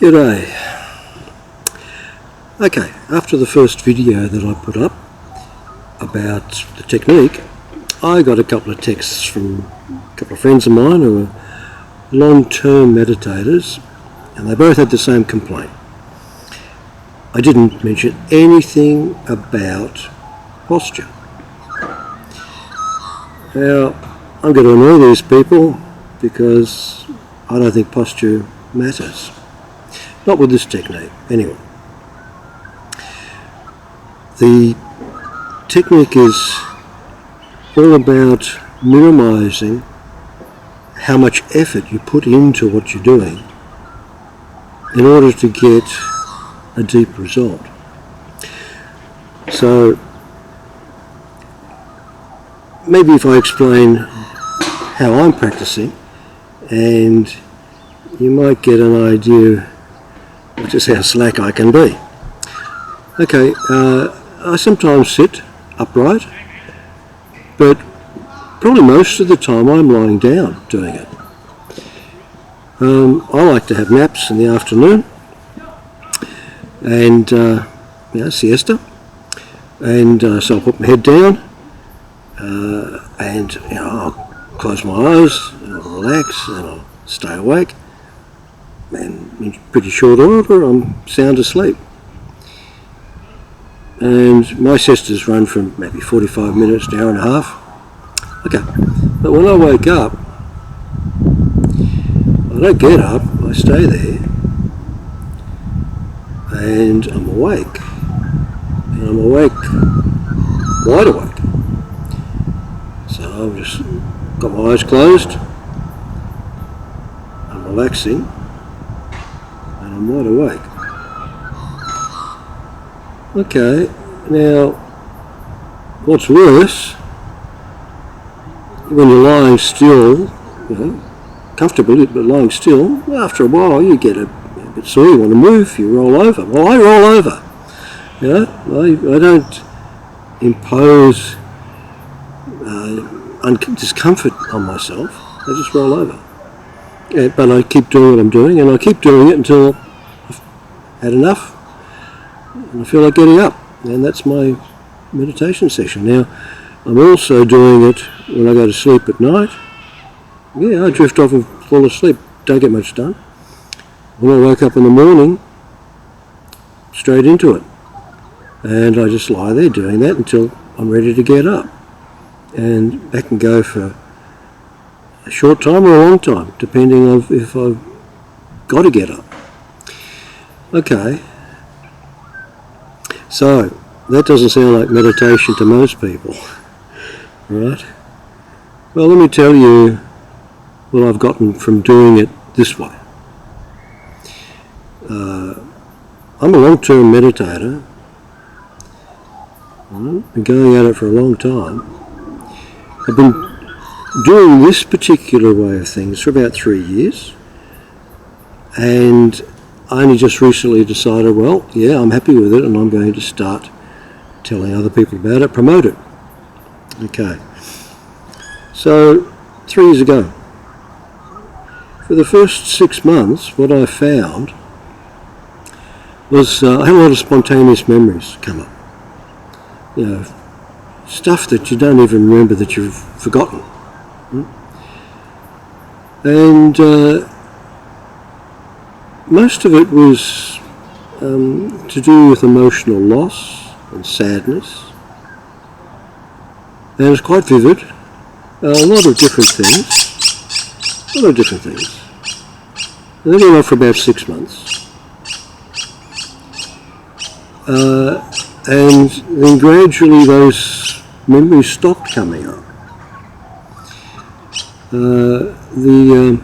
G'day. Okay, after the first video that I put up about the technique, I got a couple of texts from a couple of friends of mine who are long-term meditators, and they both had the same complaint. I didn't mention anything about posture. Now, I'm going to annoy these people because I don't think posture matters. Not with this technique, anyway. The technique is all about minimising how much effort you put into what you're doing in order to get a deep result. So maybe if I explain how I'm practicing, and you might get an idea of just how slack I can be. Okay, I sometimes sit upright, but probably most of the time I'm lying down doing it. I like to have naps in the afternoon and siesta, and so I'll put my head down and I'll close my eyes and I'll relax and I'll stay awake, and in pretty short order I'm sound asleep. And my siestas run from maybe 45 minutes to an hour and a half. Okay, but when I wake up, I don't get up, I stay there, and I'm awake. And I'm awake, wide awake. So I've just got my eyes closed, I'm relaxing, and I'm wide awake. Okay, now what's worse, when you're lying still, comfortably but lying still, after a while you get a bit sore, you want to move, you roll over. Well, I roll over. I don't impose discomfort on myself, I just roll over. Yeah, but I keep doing what I'm doing, and I keep doing it until I've had enough and I feel like getting up, and that's my meditation session. Now, I'm also doing it when I go to sleep at night. Yeah, I drift off and fall asleep, don't get much done. When I wake up in the morning, straight into it, and I just lie there doing that until I'm ready to get up. And that can go for a short time or a long time, depending on if I've got to get up. Okay, so that doesn't sound like meditation to most people, right? Well, let me tell you what I've gotten from doing it this way. I'm a long-term meditator. I've been going at it for a long time. I've been doing this particular way of things for about 3 years, and I only just recently decided, well, yeah, I'm happy with it, and I'm going to start telling other people about it, promote it. Okay, so 3 years ago, for the first 6 months, what I found was I had a lot of spontaneous memories come up. Stuff that you don't even remember that you've forgotten. And most of it was to do with emotional loss and sadness. And it was quite vivid. A lot of different things. And they went on for about 6 months. And then gradually those memories stopped coming up. The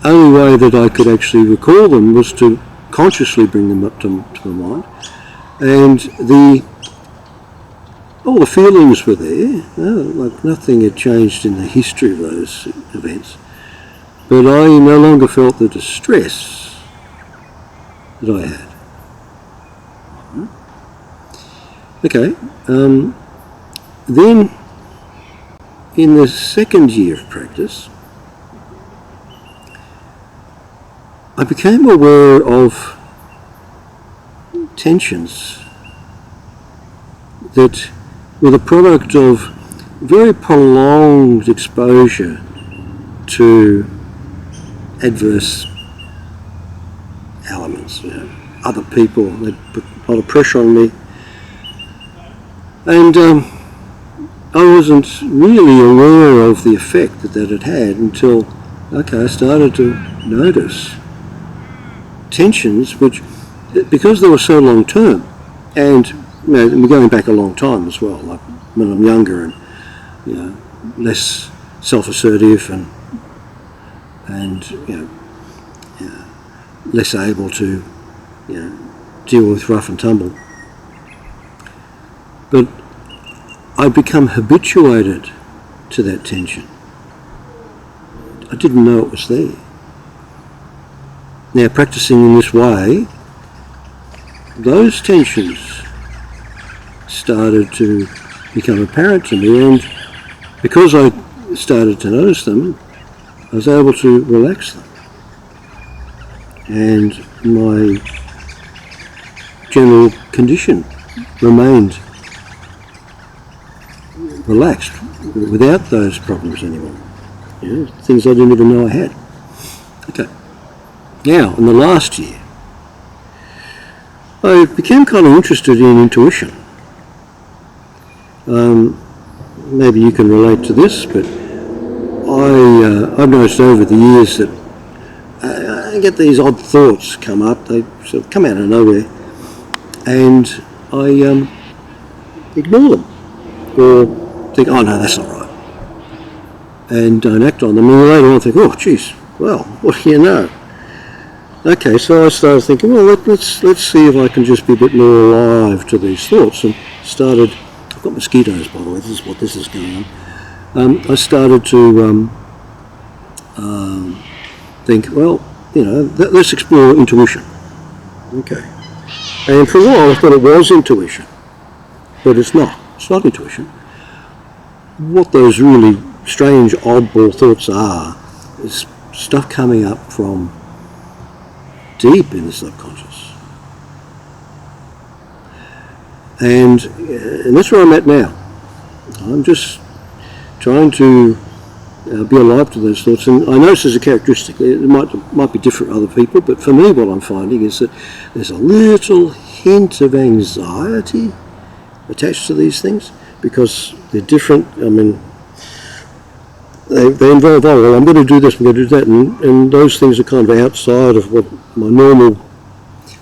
only way that I could actually recall them was to consciously bring them up to my mind, and all the feelings were there, like nothing had changed in the history of those events, but I no longer felt the distress that I had. Okay, then in the 2nd year of practice, I became aware of tensions that were the product of very prolonged exposure to adverse elements. Other people, they put a lot of pressure on me, and I wasn't really aware of the effect that it had until, I started to notice tensions which, because they were so long term, and we're going back a long time as well, like when I'm younger and less self-assertive and less able to deal with rough and tumble. But I'd become habituated to that tension. I didn't know it was there. Now, practicing in this way, those tensions started to become apparent to me, and because I started to notice them, I was able to relax them. And my general condition remained relaxed without those problems anymore. Things I didn't even know I had. Okay. Now, in the last year, I became kind of interested in intuition. Maybe you can relate to this, but I've noticed over the years that I get these odd thoughts come up. They sort of come out of nowhere, and I ignore them or think, oh no, that's not right, and don't act on them. And later on I think, oh geez, well, what do you know? Okay, so I started thinking, well, let's see if I can just be a bit more alive to these thoughts, and started. I've got mosquitoes, by the way. This is what this is going on. I started to think, well, let's explore intuition. Okay. And for a while I thought it was intuition, but it's not. It's not intuition. What those really strange, oddball thoughts are is stuff coming up from deep in the subconscious. And that's where I'm at now. I'm just trying to be alive to those thoughts, and I notice there's a characteristic. It might be different for other people, but for me what I'm finding is that there's a little hint of anxiety attached to these things because they're different. I mean, they involve, oh well, I'm going to do this, I'm going to do that, and those things are kind of outside of what my normal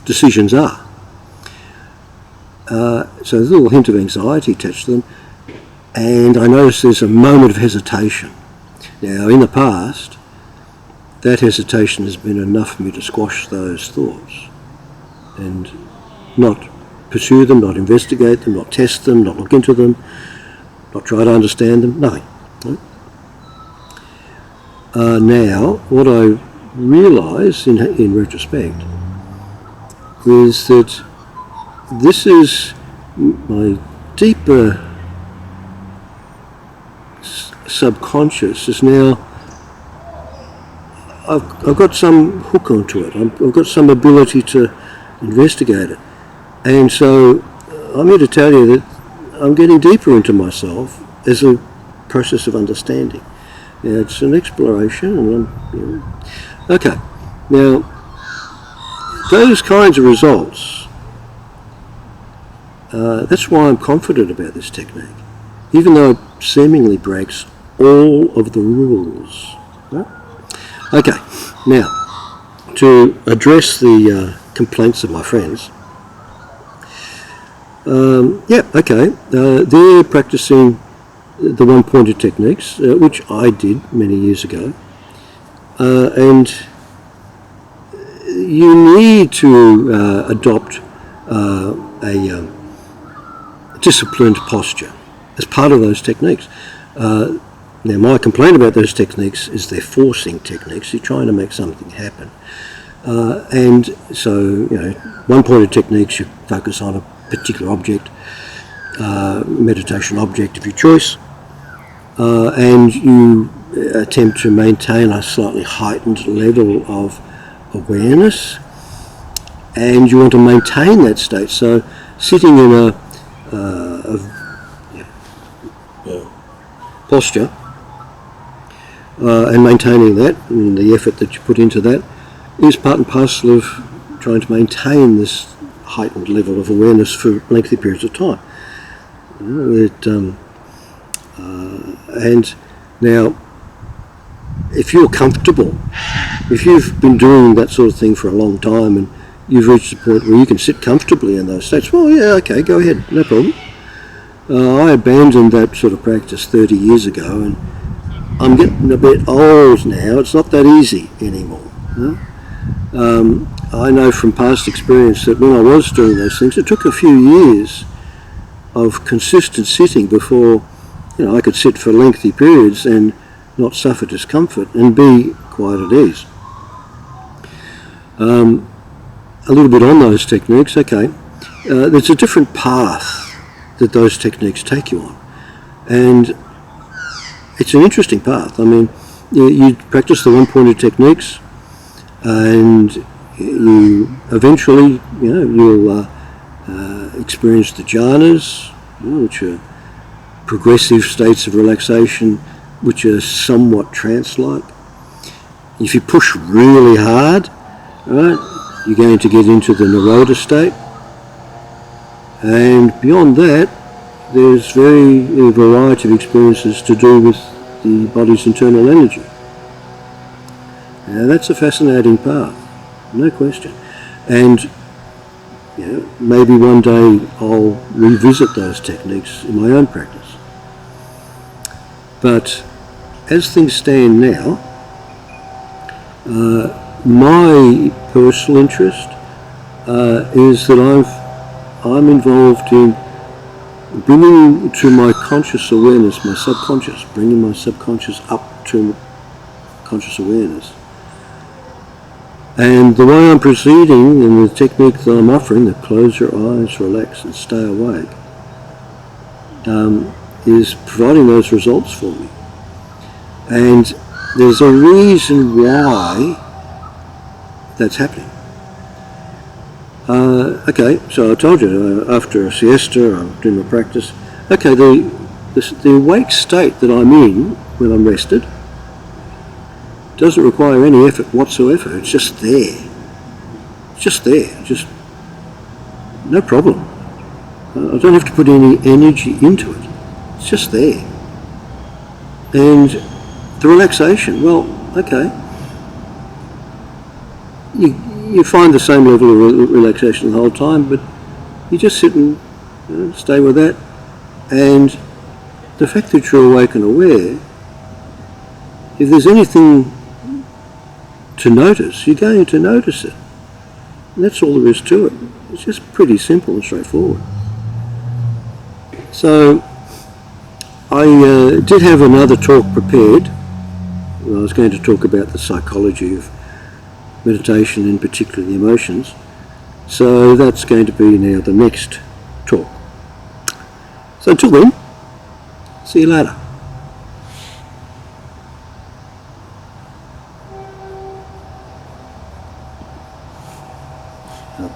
decisions are. So there's a little hint of anxiety attached to them, and I notice there's a moment of hesitation. Now, in the past, that hesitation has been enough for me to squash those thoughts and not pursue them, not investigate them, not test them, not look into them, not try to understand them, nothing. Now, what I realise in retrospect is that this is my deeper subconscious is now, I've got some hook onto it. I've got some ability to investigate it. And so I'm here to tell you that I'm getting deeper into myself as a process of understanding. Now, it's an exploration, and okay. Now, those kinds of results, that's why I'm confident about this technique, even though it seemingly breaks all of the rules. Right? Okay, now, to address the complaints of my friends, they're practicing the one-pointed techniques, which I did many years ago, and you need to adopt a disciplined posture as part of those techniques. Now, my complaint about those techniques is they're forcing techniques. You're trying to make something happen, and so one-pointed techniques, you focus on a particular object, meditation object of your choice, and you attempt to maintain a slightly heightened level of awareness, and you want to maintain that state. So sitting in a posture and maintaining that, and the effort that you put into that, is part and parcel of trying to maintain this heightened level of awareness for lengthy periods of time. And now, if you're comfortable, if you've been doing that sort of thing for a long time and you've reached a point where you can sit comfortably in those states, well, yeah, okay, go ahead, no problem. I abandoned that sort of practice 30 years ago, and I'm getting a bit old now. It's not that easy anymore. I know from past experience that when I was doing those things, it took a few years of consistent sitting before I could sit for lengthy periods and not suffer discomfort and be quite at ease. A little bit on those techniques, okay. There's a different path that those techniques take you on, and it's an interesting path. I mean, you practice the one-pointed techniques, and you eventually, you'll experience the jhanas, which are progressive states of relaxation, which are somewhat trance-like. If you push really hard, right, you're going to get into the Nirodha state. And beyond that, there's a variety of experiences to do with the body's internal energy. Now that's a fascinating path, no question. And maybe one day I'll revisit those techniques in my own practice. But as things stand now, my personal interest is that I'm involved in bringing to my conscious awareness, my subconscious, bringing my subconscious up to conscious awareness. And the way I'm proceeding and the technique that I'm offering, the close your eyes, relax and stay awake, is providing those results for me. And there's a reason why that's happening. Okay, so I told you, after a siesta, I'm doing my practice. Okay, the awake state that I'm in when I'm rested doesn't require any effort whatsoever. It's just there. It's just there. Just no problem. I don't have to put any energy into it. It's just there. And the relaxation, well, okay. You find the same level of relaxation the whole time, but you just sit and stay with that. And the fact that you're awake and aware, if there's anything to notice, you're going to notice it. And that's all there is to it. It's just pretty simple and straightforward. So I did have another talk prepared. I was going to talk about the psychology of meditation, in particular the emotions. So that's going to be now the next talk. So until then, see you later. Oh.